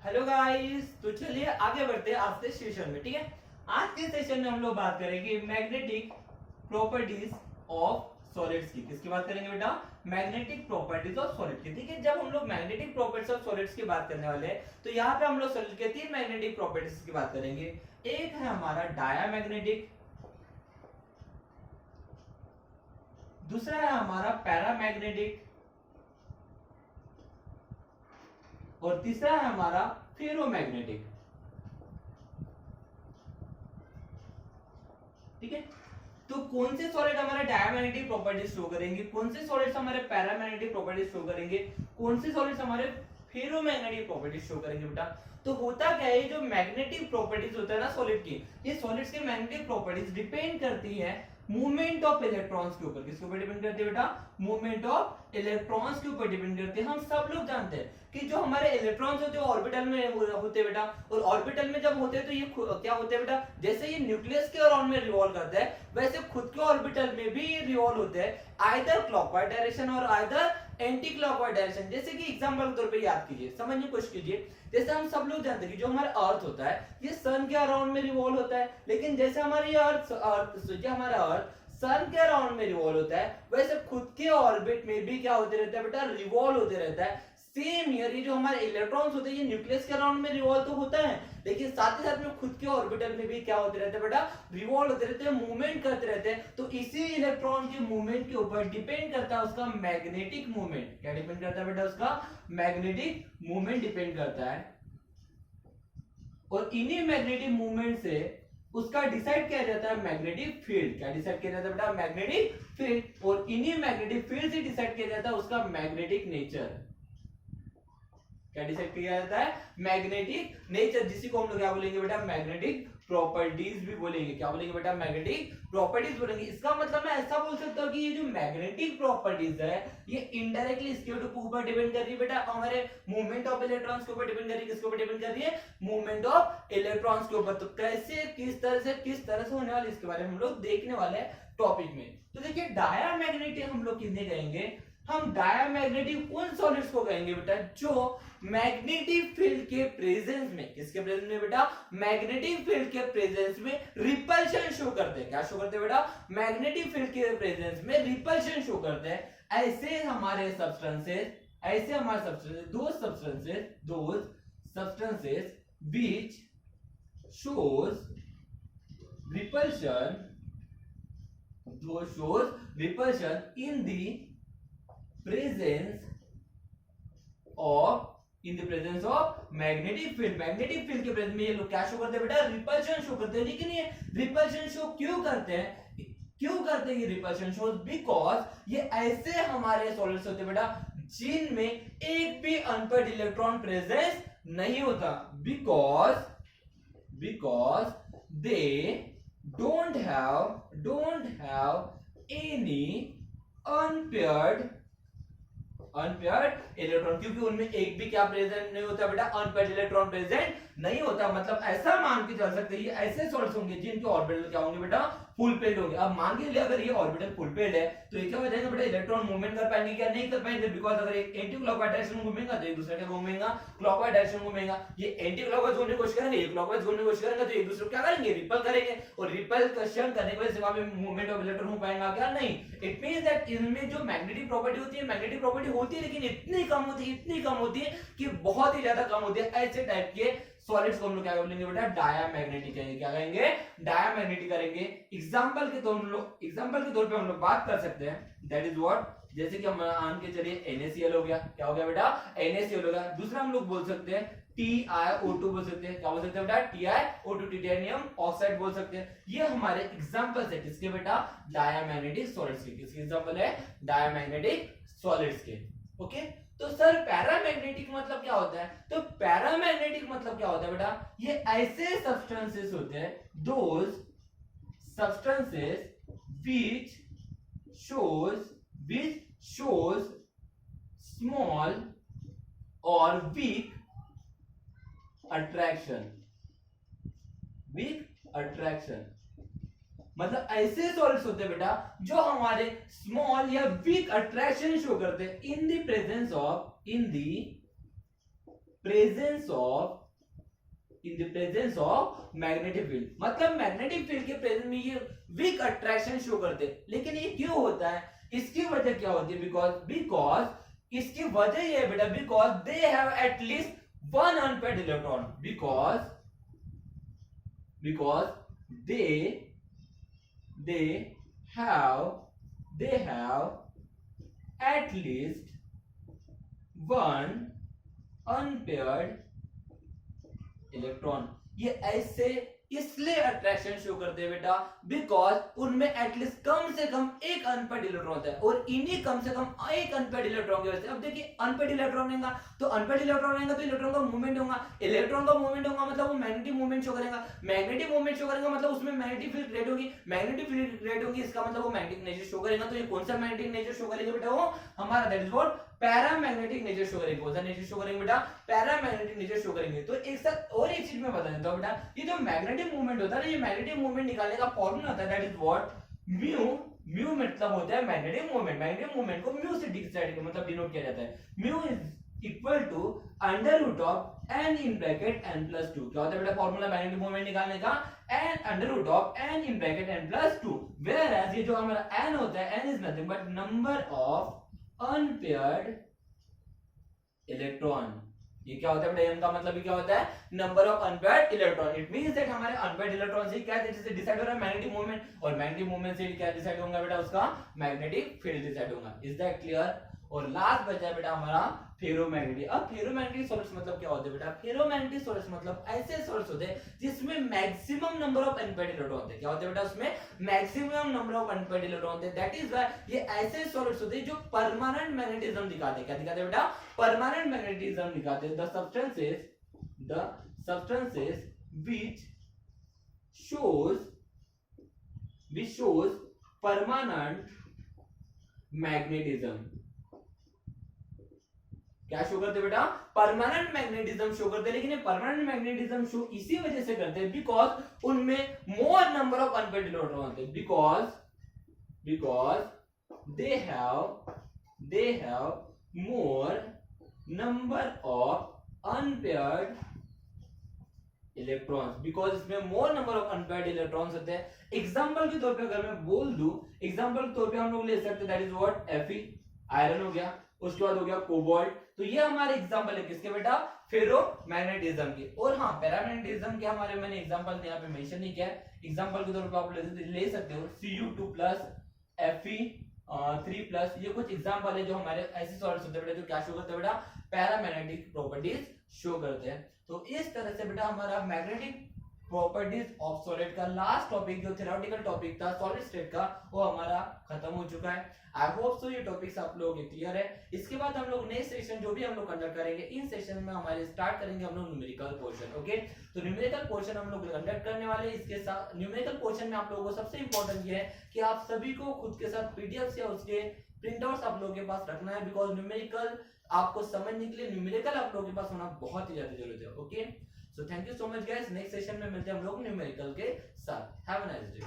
Hello guys, तो चलिए आगे बढ़ते हैं आज के सेशन में। ठीक है, आज के सेशन में हम लोग बात करेंगे मैग्नेटिक प्रॉपर्टीज ऑफ सॉलिड्स की। किसकी बात करेंगे बेटा? मैग्नेटिक प्रॉपर्टीज ऑफ सॉलिड की। ठीक है, जब हम लोग मैग्नेटिक प्रॉपर्टीज ऑफ सॉलिड्स की बात करने वाले हैं तो यहाँ पे हम लोग सॉलिड के तीन मैग्नेटिक प्रॉपर्टीज की बात करेंगे। एक है हमारा डायामैग्नेटिक, दूसरा है हमारा पैरामैग्नेटिक और तीसरा है हमारा फेरोमैग्नेटिक। ठीक है, तो कौन से सॉलिड हमारे डायमैग्नेटिक प्रॉपर्टीज शो करेंगे, कौन से सॉलिड्स हमारे पैरामैग्नेटिक प्रॉपर्टीज शो करेंगे, कौन से सॉलिड्स हमारे फेरोमैग्नेटिक प्रॉपर्टीज शो करेंगे बेटा? तो होता क्या है, जो मैग्नेटिक प्रॉपर्टीज होता है ना सॉलिड की, ये सॉलिड्स के मैग्नेटिक प्रॉपर्टीज डिपेंड करती है मूवमेंट ऑफ इलेक्ट्रॉन्स के ऊपर। किसके ऊपर डिपेंड करती है बेटा? मूवमेंट ऑफ इलेक्ट्रॉन्स के ऊपर डिपेंड करती है। हम सब लोग जानते हैं कि जो हमारे इलेक्ट्रॉन्स होते हैं ऑर्बिटल में होते हैं बेटा, और ऑर्बिटल में जब होते हैं तो ये क्या होते हैं बेटा? जैसे ये न्यूक्लियस के अराउंड में रिवॉल्व करता है, वैसे खुद के ऑर्बिटल में भी ये रिवॉल्व होते हैं, आइदर क्लॉकवाइज डायरेक्शन और आइदर एंटी क्लॉकवाइज डायरेक्शन। जैसे कि एग्जांपल के तौर पे याद कीजिए, समझने की कोशिश कीजिए। जैसे हम सब लोग जानते हैं कि जो हमारा अर्थ होता है ये सन के अराउंड में रिवॉल्व होता है, लेकिन जैसे हमारी अर्थ सन के अराउंड में रिवॉल्व होता है, वैसे खुद के ऑर्बिट में भी क्या होते रहता है बेटा? रिवॉल्व होते रहता है। सेम हियर, ये जो हमारे इलेक्ट्रॉन्स होते हैं ये न्यूक्लियस के अराउंड में रिवॉल्व तो होता है, लेकिन साथ ही साथ में खुद के ऑर्बिटल में भी क्या होते रहते हैं बेटा? रिवॉल्व होते रहते हैं, मूवमेंट करते रहते हैं। तो इसी इलेक्ट्रॉन के मूवमेंट के ऊपर डिपेंड करता है उसका मैग्नेटिक मूवमेंट। क्या डिपेंड करता है बेटा? उसका मैग्नेटिक मूवमेंट डिपेंड करता है, और इन्हीं मैग्नेटिक मूवमेंट से उसका डिसाइड किया जाता है मैग्नेटिक फील्ड। क्या डिसाइड किया जाता है बेटा? Magnetic field. और इन्हीं मैग्नेटिक फील्ड से डिसाइड किया जाता है उसका मैग्नेटिक नेचर। क्या डिसाइड किया जाता है? मैग्नेटिक नेचर, जिसी को हम लोग क्या बोलेंगे बेटा? मैग्नेटिक प्रॉपर्टीज भी बोलेंगे। क्या बोलेंगे बेटा? मैग्नेटिक प्रॉपर्टीज बोलेंगे। इसका मतलब मैं ऐसा बोल सकता हूँ कि ये जो मैग्नेटिक प्रॉपर्टीज है ये इनडायरेक्टली इसके ऊपर डिपेंड कर रही है बेटा, हमारे मूवमेंट ऑफ इलेक्ट्रॉन्स के ऊपर डिपेंड कर रही है। किसके ऊपर डिपेंड कर रही है? मूवमेंट ऑफ इलेक्ट्रॉन्स के ऊपर। तो कैसे, किस तरह से होने वाले, इसके बारे में हम लोग देखने वाले हैं टॉपिक में। तो देखिए, डायामैग्नेटिक हम लोग किन्हें कहेंगे? हम डायामैग्नेटिक उन सॉलिड्स को कहेंगे बेटा जो मैग्नेटिक फील्ड के प्रेजेंस में, किसके प्रेजेंस में बेटा? मैग्नेटिक फील्ड के प्रेजेंस में रिपल्शन शो करते हैं। क्या शो करते हैं बेटा? मैग्नेटिक फील्ड के प्रेजेंस में रिपल्शन शो करते हैं। ऐसे हमारे substances which shows repulsion in the presence of magnetic field. Magnetic field के प्रेजेंस में ये लोग क्या शो करते हैं बेटा? रिपल्शन शो करते हैं। लेकिन ये रिपल्शन शो क्यों करते हैं ये रिपल्शन शो? बिकॉज ये ऐसे हमारे सॉलिड्स होते हैं बेटा जिनमें एक भी अनपेयर्ड इलेक्ट्रॉन प्रेजेंस नहीं होता, because they don't have any unpaired electron, क्योंकि उनमें एक भी क्या प्रेजेंट नहीं होता बेटा? अनपेयर्ड इलेक्ट्रॉन प्रेजेंट नहीं होता। मतलब ऐसा मान के चल सकते हैं ये ऐसे सॉलिड्स होंगे जिनके ऑर्बिटल क्या होंगे बेटा? फुल पेड होंगे। अब मान के लिए अगर ये ऑर्बिटल फुल पेड है तो ये क्या हो जाएगा बेटा? इलेक्ट्रॉन मूवमेंट कर पाएंगे क्या? नहीं कर पाएंगे, बिकॉज अगर एक एंटी क्लॉकवाइज डायरेक्शन में घूमेगा तो एक दूसरे के घूमेगा क्लॉकवाइज डायरेक्शन में घूमेगा। ये एंटी क्लॉकवाइज घूमने की कोशिश करेंगे, ये क्लॉकवाइज घूमने की कोशिश करेंगे, तो एक दूसरे को क्या करेंगे? रिपल करेंगे, और रिपल क्वेश्चन करने की वजह से वहां पे मूवमेंट ऑफ इलेक्ट्रॉन हो पाएगा क्या? नहीं। इट मींस दैट इनमें जो मैग्नेटिक प्रॉपर्टी होती है, मैग्नेटिक प्रॉपर्टी होती है लेकिन इतनी कम होती है कि बहुत ही ज्यादा कम होती है। ऐसे टाइप के सॉलिड्स को हम लोग क्या बोलेंगे बेटा? डायामैग्नेटिक कहेंगे। क्या कहेंगे? डायामैग्नेटिक करेंगे। एग्जांपल के तौर पे हम लोग बात कर सकते हैं, दैट इज व्हाट, जैसे कि हम मान के चलिए NaCl हो गया। क्या हो गया बेटा? NaCl हो गया। दूसरा हम लोग बोल सकते हैं TiO2 बोल सकते हैं। क्या बोल सकते हैं बेटा? TiO2, टाइटेनियम ऑक्साइड बोल सकते हैं। ये हमारे एग्जांपल्स है किसके बेटा? डायामैग्नेटिक सॉलिड्स के। किसके एग्जांपल है? डायामैग्नेटिक सॉलिड्स के। ओके, तो सर पैरामैग्नेटिक मतलब क्या होता है? तो पैरामैग्नेटिक मतलब क्या होता है बेटा? ये ऐसे सब्सटेंसेस होते हैं, those substances which shows small or weak attraction। मतलब ऐसे सॉलिड्स होते हैं बेटा जो हमारे स्मॉल या वीक अट्रैक्शन शो करते हैं in the presence of in the presence of magnetic field, मतलब मैग्नेटिक फील्ड के प्रेजेंस में ये वीक अट्रैक्शन शो करते हैं। लेकिन ये क्यों होता है, इसकी वजह क्या होती है, बिकॉज इसकी वजह ये है बेटा, because they have at least one unpaired electron, because they have at least one unpaired electron. ये ऐसे इसलिए अट्रैक्शन शो करते हैं बेटा, बिकॉज उनमें एटलीस्ट कम से कम एक अनपेयर्ड इलेक्ट्रॉन होता है, और इन्हीं कम से कम एक अनपेयर्ड इलेक्ट्रॉन की वजह से, अब देखिए अनपेयर्ड इलेक्ट्रॉन रहेगा तो अनपेयर्ड इलेक्ट्रॉन रहेगा तो इलेक्ट्रॉन का मूवमेंट होगा, इलेक्ट्रॉन का मूवमेंट होगा मतलब वो मैग्नेटिक मूवमेंट शो करेगा, मैग्नेटिक मूवमेंट शो करेगा मतलब उसमें मैग्नेटिक फील्ड क्रिएट होगी, मैग्नेटिक फील्ड क्रिएट होगी इसका मतलब वो मैग्नेटिक नेचर शो करेगा। तो ये कौन सा मैग्नेटिक नेचर शो करेगा बेटा, वो हमारा that is what paramagnetic nature show करेंगे। कौन सा नेचर शो करेंगे बेटा, पैरामैग्नेटिक नेचर शो करेंगे। तो एक साथ और एक चीज मैं बता देता हूं बेटा, ये जो मैग्नेटिक मूवमेंट होता है ना, ये मैग्नेटिक मूवमेंट निकालने का फॉर्मूला होता है दैट इज व्हाट म्यू मतलब होता है मैग्नेटिक मूवमेंट, मैग्नेटिक मूवमेंट को म्यू से मतलब डिनोट किया जाता है। Mu is equal to under root of n in bracket n+2। क्या होता है बेटा फॉर्मूला मैग्नेटिक मूवमेंट निकालने का, n under root of n in bracket n+2, whereas ये जो हमारा n होता है, n is nothing but number of unpaired electron. ये क्या होता है बेटा, n का मतलब क्या होता है, number of unpaired electron. It means that हमारे अनपेयर्ड इलेक्ट्रॉन से क्या डिसाइड हो रहा है, मैग्नेटिक मूवमेंट, और मैग्नेटिक मूवमेंट से क्या डिसाइड होगा बेटा, उसका मैग्नेटिक फील्ड डिसाइड होगा। Is that clear. और लास्ट बचा है बेटा हमारा फेरोमैग्नेटिक। अब फेरोमैग्नेटिक सोर्स मतलब क्या होते हैं बेटा, फेरोमैग्नेटिक सोर्स मतलब ऐसे सोर्स होते हैं जिसमें maximum number of unpaired electron होते हैं। क्या होते हैं बेटा, उसमें maximum number of unpaired electron होते हैं। दैट इज व्हाई ये ऐसे सोर्स होते हैं जो परमानेंट मैग्नेटिज्म दिखाते हैं। क्या दिखाते हैं बेटा, परमानेंट मैग्नेटिज्म दिखाते हैं। The substances which shows permanent magnetism. क्या शो करते बेटा, परमानेंट मैग्नेटिज्म शो करते हैं। लेकिन ये परमानेंट मैग्नेटिज्म शो इसी वजह से करते हैं बिकॉज उनमें more number of unpaired electron होते हैं, because they have more number of unpaired electrons, because इसमें more number of unpaired electrons होते हैं। एग्जांपल के तौर पे अगर मैं बोल दूं, एग्जांपल के तौर पे हम लोग ले सकते हैं that is what Fe, iron हो गया, उसके बाद हो गया कोबाल्ट। तो ये हमारे एग्जांपल है किसके बेटा, फेरोमैग्नेटिज्म के। और हाँ, पैरामैग्नेटिज्म के हमारे मैंने एग्जांपल यहाँ पे मेंशन नहीं किया है। एग्जांपल के तौर पे आप ले सकते हो Cu2+, Fe3+, ये कुछ एग्जांपल है जो हमारे ऐसे सॉल्ट्स होते हैं बेटा जो क्या शो करते हैं बेटा, पैरामैग्नेटिक प्रॉपर्टीज शो करते हैं। तो इस तरह से बेटा हमारा मैग्नेटिक प्रॉपर्टीज ऑफ सॉलिड का लास्ट टॉपिक जो थ्योरेटिकल टॉपिक था सॉलिड स्टेट का, वो हमारा खत्म हो चुका है। आई होप सो ये टॉपिक्स आप लोगों के क्लियर है। इसके बाद हम लोग नेक्स्ट सेशन जो भी हम लोग कंडक्ट करेंगे, इन सेशन में हमारे स्टार्ट करेंगे हम लोग न्यूमेरिकल पोर्शन। ओके, तो न्यूमेरिकल पोर्शन हम लोग कंडक्ट करने वाले। इसके साथ न्यूमेरिकल पोर्शन में आप लोगों को सबसे इंपॉर्टेंट ये है कि आप सभी को खुद के साथ पीडीएफ या उसके प्रिंटआउट्स आप लोगों के पास रखना है, बिकॉज न्यूमेरिकल आपको समझने के लिए न्यूमेरिकल आप लोगों के पास होना बहुत ही ज्यादा जरूरत है। Okay, so thank you so much guys. Next session में मिलते हैं हम लोग न्यूमेरिकल के साथ। Have a nice day.